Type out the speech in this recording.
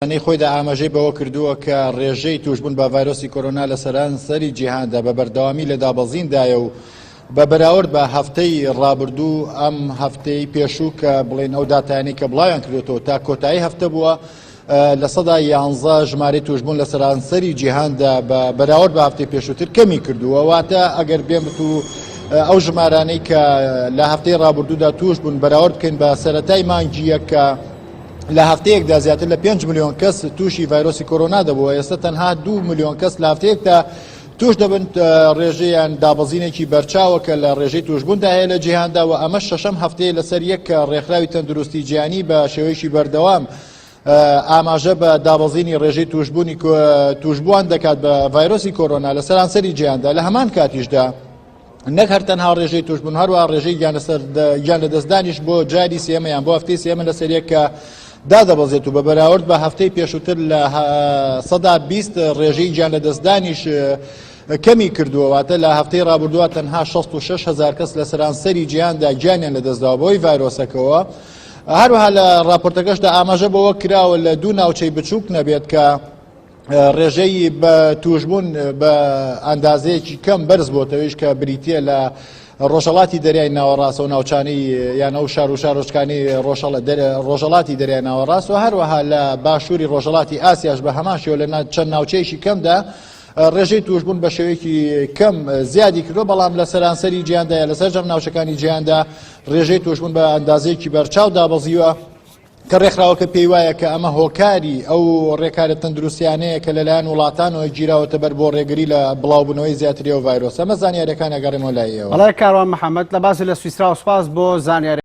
خۆیدا ئاماژەی بەوە کردووە کە ڕێژەی توشبوون بە ڤایرۆسی کۆرۆنا لە سەرانسەری جیهاندا بە بەردەوامی لە دابەزیندایە و بە بەراورد بە هەفتەی ڕابردوو ئەم هەفتەی پێشوو کە بڵێن ئەو داتانەی کە بڵاویان کردوێتەوە تا کۆتایی هەفتە بووە لە سەدا 11 ژمارەی توشبوون لە سەرانسەری جیهاندا بە بەراورد بە هەفتەی پێشووتر کەمی کردووە واتە ئەگەر بێمت و ئەو ژمارانەی کە لە هەفتەی ڕابردوودا توش بوون بەراورد بکەین بە سەرەتای مانگیە کە لە هەفتەیەکدا زیاتر لە 5 ملیۆن کەس تووشی ڤایرۆسی کۆرۆنا دەبووە ئێستا تەنها 2 ملیۆن کەس لە هەفتەیەکدا توش دەبن ڕێژەیان دابەزینێکی بەرچاوە کە لە ڕێژەی توشبووندا هەیە لە جیهاندا و ئەمە شەشەم هەفتەیە لەسەر یەک کە ڕێکخراوی تەندروستی جیهانی بە شێوەیەکی بەردەوام ئاماژە بە دابەزینی ڕێژەی توشبووان دەکات بە ڤایرۆسی کۆرۆنا لە سەرانسەری جیهاندا لە هەمان کاتیشدا نەک هەر تەنها ڕێژەی توشبوون هەروە ڕێژەی گیان لە دەستدانیش بۆ جاری سێمەیان بۆ هەفتەی سێمە لەسەر یەک کە دادەبەزێت و بە بەراورد بە هەفتەی پێشووتر لە 120 ڕێژەی گیان لە دەستدانیش کەمی کردووەواتە لە هەفتەی ڕابردووە تەنها 66,000 کەس لە سەرانسەری جیهاندا گیانیان لە دەستداوە بۆی ڤایرۆسەکەوە هەروەها لە راپۆرتەکەشدا ئاماژە بەوە کراوە لە دوو ناوچەی بچووک نەبێت کە ڕێژەی بە توشبوون بە ئەندازەیەکی کەم بەرز بۆتەوەیش کە بریتە لە ڕۆژهەڵاتی دەریای ناوەڕاستە و ناوچانەی یان ئەو شار و شارۆچکانی ڕۆژهەڵاتی دەریای ناوەڕاست و هەروەها لە باشووری ڕۆژهەڵاتی ئاسیاش بە هەمان شێوە لە چەند ناوچەیەکی کەمدا ڕێژەی توشبوون بە شێوەیەکی کەم زیادی کردو بەڵام لە سەرانسەری جیهاندا لەسەر جەم ناوچەکانی جیهاندا ڕێژەی توشبوون بە ئەندازەیەکی بەرچاو دابەزیوە کە ڕێکخراوەکە پێی وایە کە ئەمە هۆکاری ئەو ڕێکارە تەندروستیانەیە کە لەلایەن وڵاتانەوە گیراوەتە بەر بۆ ڕێگری لە بڵاوبوونەوەی زیاتری و ڤایرۆس ئەمە زانیاریەکان ئەگەڕێمەوە لای ئێوە. وەڵای کاروان محەممەد لە باسی لە سویسرا و سوپاس بۆ زانیاری